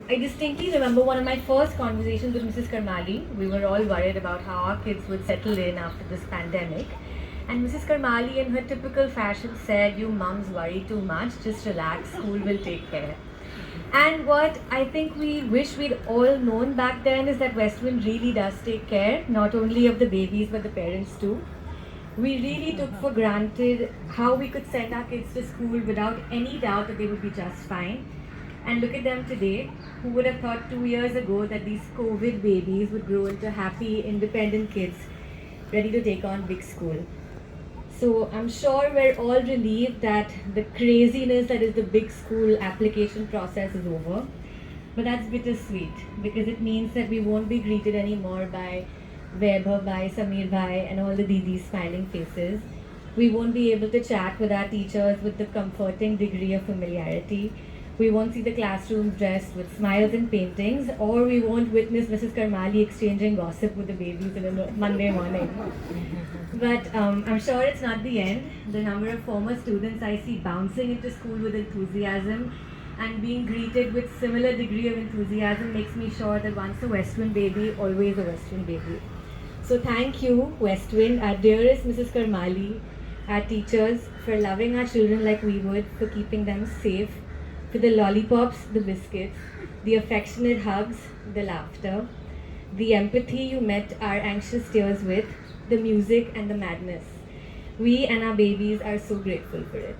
I distinctly remember one of my first conversations with Mrs. Karmali. We were all worried about how our kids would settle in after this pandemic. And Mrs. Karmali, in her typical fashion, said, "You mums worry too much, just relax, school will take care." And what I think we wish we'd all known back then is that Westwind really does take care, not only of the babies but the parents too. We really took for granted how we could send our kids to school without any doubt that they would be just fine. And look at them today. Who would have thought 2 years ago that these COVID babies would grow into happy, independent kids ready to take on big school? So I'm sure we're all relieved that the craziness that is the big school application process is over. But that's bittersweet because it means that we won't be greeted anymore by Vaibhav Bhai, Samir Bhai, and all the Didis smiling faces. We won't be able to chat with our teachers with the comforting degree of familiarity. We won't see the classrooms dressed with smiles and paintings, or we won't witness Mrs. Karmali exchanging gossip with the babies in a Monday morning. But I'm sure it's not the end. The number of former students I see bouncing into school with enthusiasm and being greeted with similar degree of enthusiasm makes me sure that once a Westwind baby, always a Westwind baby. So thank you, Westwind, our dearest Mrs. Karmali, our teachers, for loving our children like we would, for keeping them safe, for the lollipops, the biscuits, the affectionate hugs, the laughter, the empathy you met our anxious tears with, the music and the madness. We and our babies are so grateful for it.